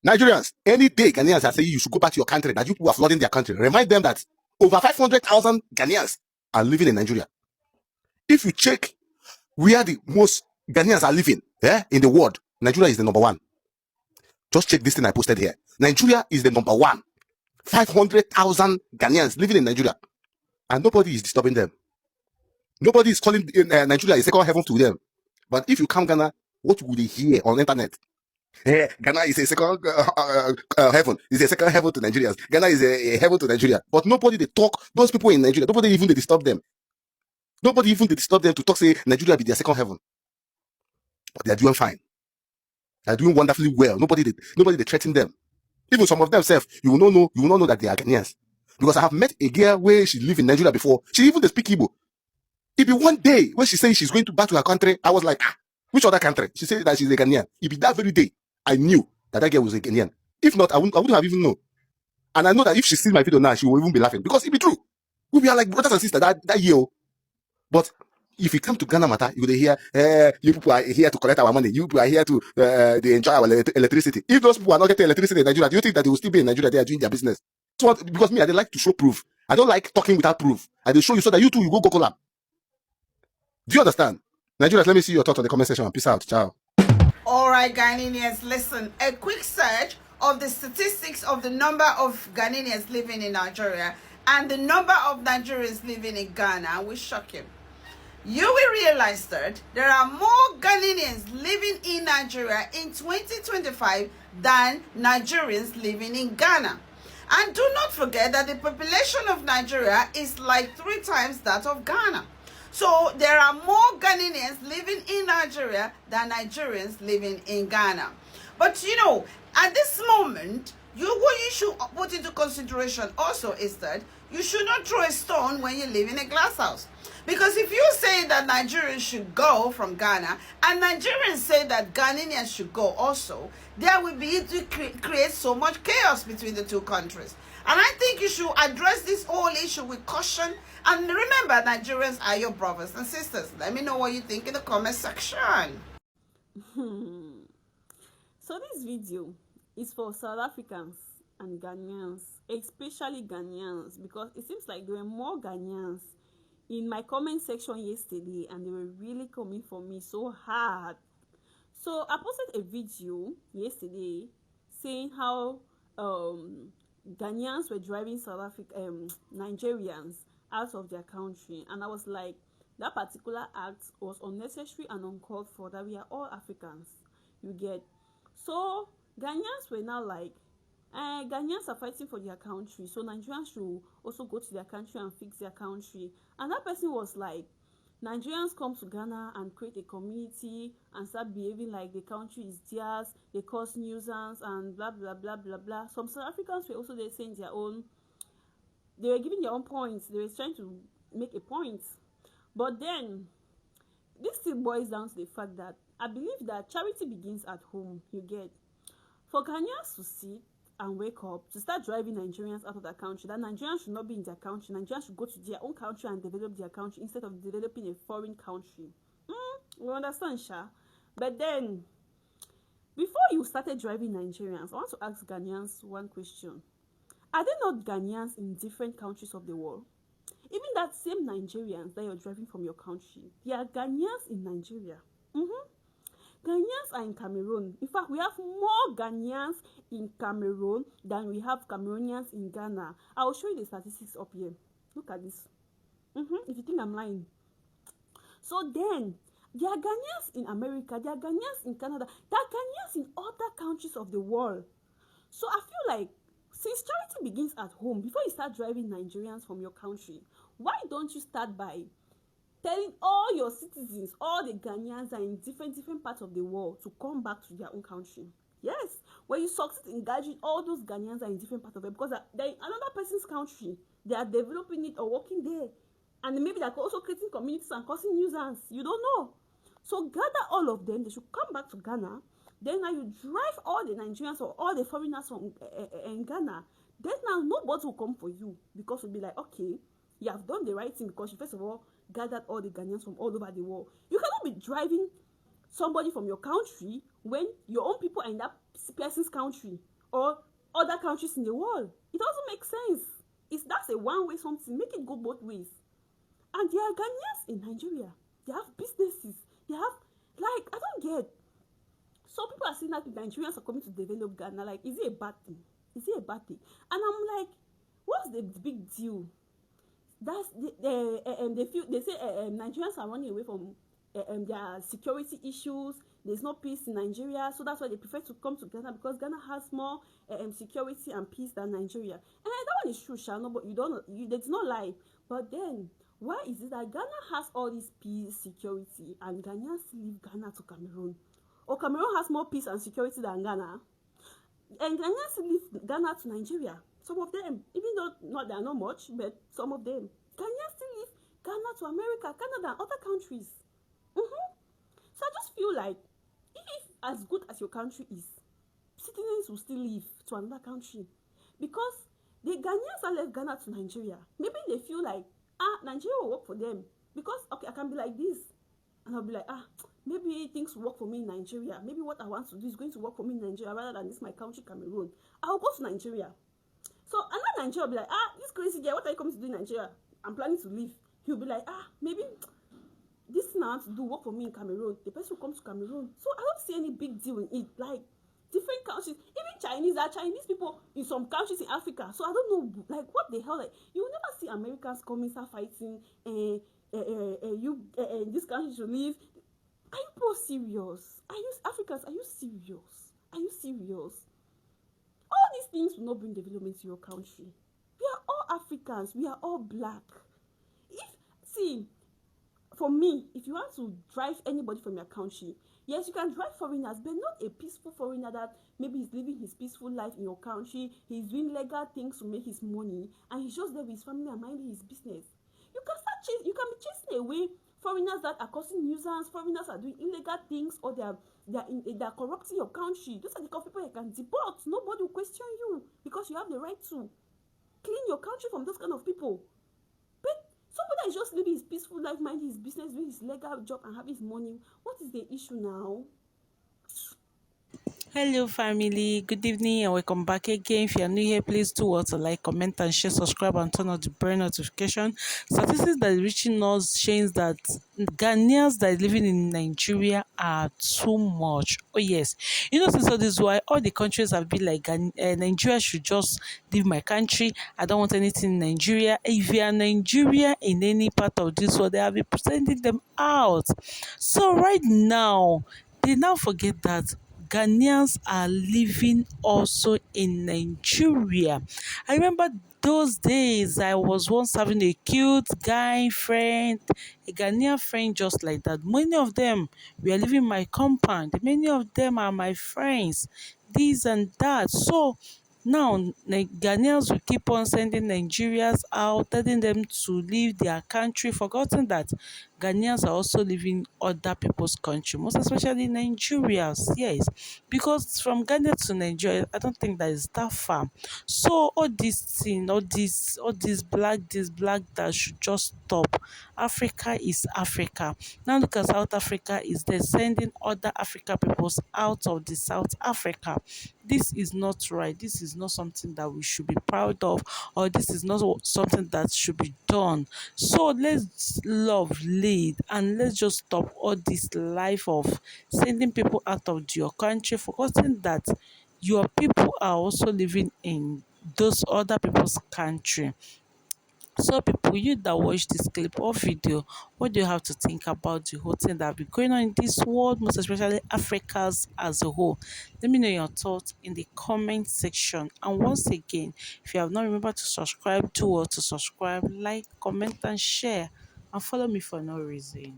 Nigerians, any day Ghanaians are saying you should go back to your country, that you people are flooding their country, remind them that over 500,000 Ghanaians are living in Nigeria. If you check where the most Ghanaians are living in the world, Nigeria is the number one. Just check this thing I posted here. Nigeria is the number one. 500,000 Ghanaians living in Nigeria. And nobody is disturbing them. Nobody is calling Nigeria a second heaven to them. But if you come Ghana, what will they hear on the internet? Ghana is a second heaven. It's a second heaven to Nigerians. Ghana is a heaven to Nigeria. But nobody they talk, those people in Nigeria, nobody even they disturb them. Nobody even they disturb them to talk, say Nigeria be their second heaven. But they are doing fine. They are doing wonderfully well. Nobody they threaten them. Even some of them self, you will not know that they are Ghanaians. Because I have met a girl where she lived in Nigeria before. She even they speak Igbo. It be one day when she says she's going back to her country, I was like, which other country? She said that she's a Ghanaian. It be that very day I knew that girl was a Ghanaian. If not, I wouldn't have even known. And I know that if she sees my video now, she will even be laughing because it be true. We are like brothers and sisters that year. But if you come to Ghana matter, you will hear, you people are here to collect our money. You people are here to they enjoy our electricity. If those people are not getting electricity in Nigeria, do you think that they will still be in Nigeria? They are doing their business. So because me, I like to show proof. I don't like talking without proof. I will show you so that you too, you go collab. Do you understand? Nigerians, let me see your thoughts on the comment section. Peace out. Ciao. All right, Ghanaians, listen. A quick search of the statistics of the number of Ghanaians living in Nigeria and the number of Nigerians living in Ghana will shock you. You will realize that there are more Ghanaians living in Nigeria in 2025 than Nigerians living in Ghana. And do not forget that the population of Nigeria is like 3 times that of Ghana. So there are more Ghanaians living in Nigeria than Nigerians living in Ghana. But you know, at this moment, what you should put into consideration also is that you should not throw a stone when you live in a glass house. Because if you say that Nigerians should go from Ghana and Nigerians say that Ghanaians should go also, there will be to create so much chaos between the two countries. And I think you should address this whole issue with caution. And remember, Nigerians are your brothers and sisters. Let me know what you think in the comment section. So this video is for South Africans and Ghanaians, especially Ghanaians, because it seems like there were more Ghanaians in my comment section yesterday and they were really coming for me so hard. So I posted a video yesterday saying how Ghanaians were driving Nigerians out of their country, and I was like, that particular act was unnecessary and uncalled for, that we are all Africans, you get. So Ghanaians were now like, Ghanaians are fighting for their country, so Nigerians should also go to their country and fix their country. And that person was like, Nigerians come to Ghana and create a community and start behaving like the country is theirs, they cause nuisance and blah blah blah blah blah. Some South Africans were also there saying their own, they were giving their own points, they were trying to make a point. But then this still boils down to the fact that I believe that charity begins at home, you get. For Ghanaians to sit and wake up, to start driving Nigerians out of their country, that Nigerians should not be in their country, Nigerians should go to their own country and develop their country instead of developing a foreign country. We understand, Sha. But then, before you started driving Nigerians, I want to ask Ghanaians one question. Are there not Ghanaians in different countries of the world? Even that same Nigerians that you're driving from your country, they are Ghanaians in Nigeria. Ghanaians are in Cameroon. In fact, we have more Ghanaians in Cameroon than we have Cameroonians in Ghana. I will show you the statistics up here. Look at this. If you think I'm lying. So then, there are Ghanaians in America, there are Ghanaians in Canada, there are Ghanaians in other countries of the world. So I feel like, since charity begins at home, before you start driving Nigerians from your country, why don't you start by telling all your citizens, all the Ghanaians are in different parts of the world, to come back to their own country? Yes, when you succeed in gathering all those Ghanaians are in different parts of it, because they're in another person's country, they are developing it or working there, and maybe they're also creating communities and causing nuisance. You don't know. So gather all of them, they should come back to Ghana. Then now you drive all the Nigerians or all the foreigners from in Ghana. Then now nobody will come for you, because you'll be like, okay, you have done the right thing, because you first of all gathered all the Ghanaians from all over the world. You cannot be driving somebody from your country when your own people are in that person's country. or other countries in the world. It doesn't make sense. That's a one way something. Make it go both ways. And there are Ghanaians in Nigeria. They have businesses. They have, like, I don't get. So people are saying that Nigerians are coming to develop Ghana. Like, is it a bad thing? Is it a bad thing? And I'm like, what's the big deal? That's they feel, they say Nigerians are running away from their security issues. There's no peace in Nigeria, so that's why they prefer to come to Ghana, because Ghana has more security and peace than Nigeria. And that one is true, Shano, but you don't, that's not lie. But then why is it that Ghana has all this peace, security, and Ghanaians leave Ghana to Cameroon? Or Cameroon has more peace and security than Ghana? And Ghanaians leave Ghana to Nigeria. Some of them, even though not, they are not much, but some of them. Ghanaians still leave Ghana to America, Canada, and other countries. So I just feel like, if as good as your country is, citizens will still leave to another country, because the Ghanaians that left Ghana to Nigeria, maybe they feel like, Nigeria will work for them, because okay, I can be like this, and I'll be like, maybe things will work for me in Nigeria. Maybe what I want to do is going to work for me in Nigeria rather than this my country, Cameroon. I'll go to Nigeria. So another Nigeria will be like, this crazy guy, what are you coming to do in Nigeria? I'm planning to leave. He'll be like, maybe this thing I want to do work for me in Cameroon. The person will come to Cameroon. So I don't see any big deal in it. Like, different countries, even Chinese, are Chinese people in some countries in Africa. So I don't know, like, what the hell? Like, you will never see Americans coming, start fighting, this country should leave. Are you people serious? Are you Africans? Are you serious? Are you serious? All these things will not bring development to your country. We are all Africans. We are all black. For me, if you want to drive anybody from your country, yes, you can drive foreigners, but not a peaceful foreigner that maybe he's living his peaceful life in your country, he's doing legal things to make his money, and he's just there with his family and minding his business. You can be chasing away foreigners that are causing nuisance, foreigners are doing illegal things, or they're corrupting your country. Those are the kind of people you can deport. Nobody will question you, because you have the right to clean your country from those kind of people. But somebody that is just living his peaceful life, minding his business, doing his legal job, and having his money, what is the issue now? Hello, family. Good evening, and welcome back again. If you are new here, please do what to like, comment, and share, subscribe, and turn on the bell notification. Statistics that is reaching us shows that Ghanaians that are living in Nigeria are too much. Oh yes, since all this why all the countries have been like Nigeria should just leave my country. I don't want anything in Nigeria. If you are Nigeria in any part of this world, they have been sending them out. So right now, they now forget that Ghanaians are living also in Nigeria. I remember those days I was once having a cute guy friend, a Ghanaian friend just like that. Many of them were living my compound. Many of them are my friends, this and that. So now, Ghanaians will keep on sending Nigerians out, telling them to leave their country, forgotten that Ghanaians are also leaving other people's country, most especially Nigerians. Yes, because from Ghana to Nigeria, I don't think that is that far. So all this thing, all this black that should just stop. Africa is Africa. Now look at South Africa is there sending other Africa peoples out of the South Africa. This is not right. This is not something that we should be proud of, or this is not something that should be done. So let's love lead, and let's just stop all this life of sending people out of your country, forgetting that your people are also living in those other people's country. So people, you that watch this clip or video, what do you have to think about the whole thing that be going on in this world, most especially Africa's as a whole? Let me know your thoughts in the comment section. And once again, if you have not remembered to subscribe, do well to subscribe, like, comment, and share, and follow me for no reason.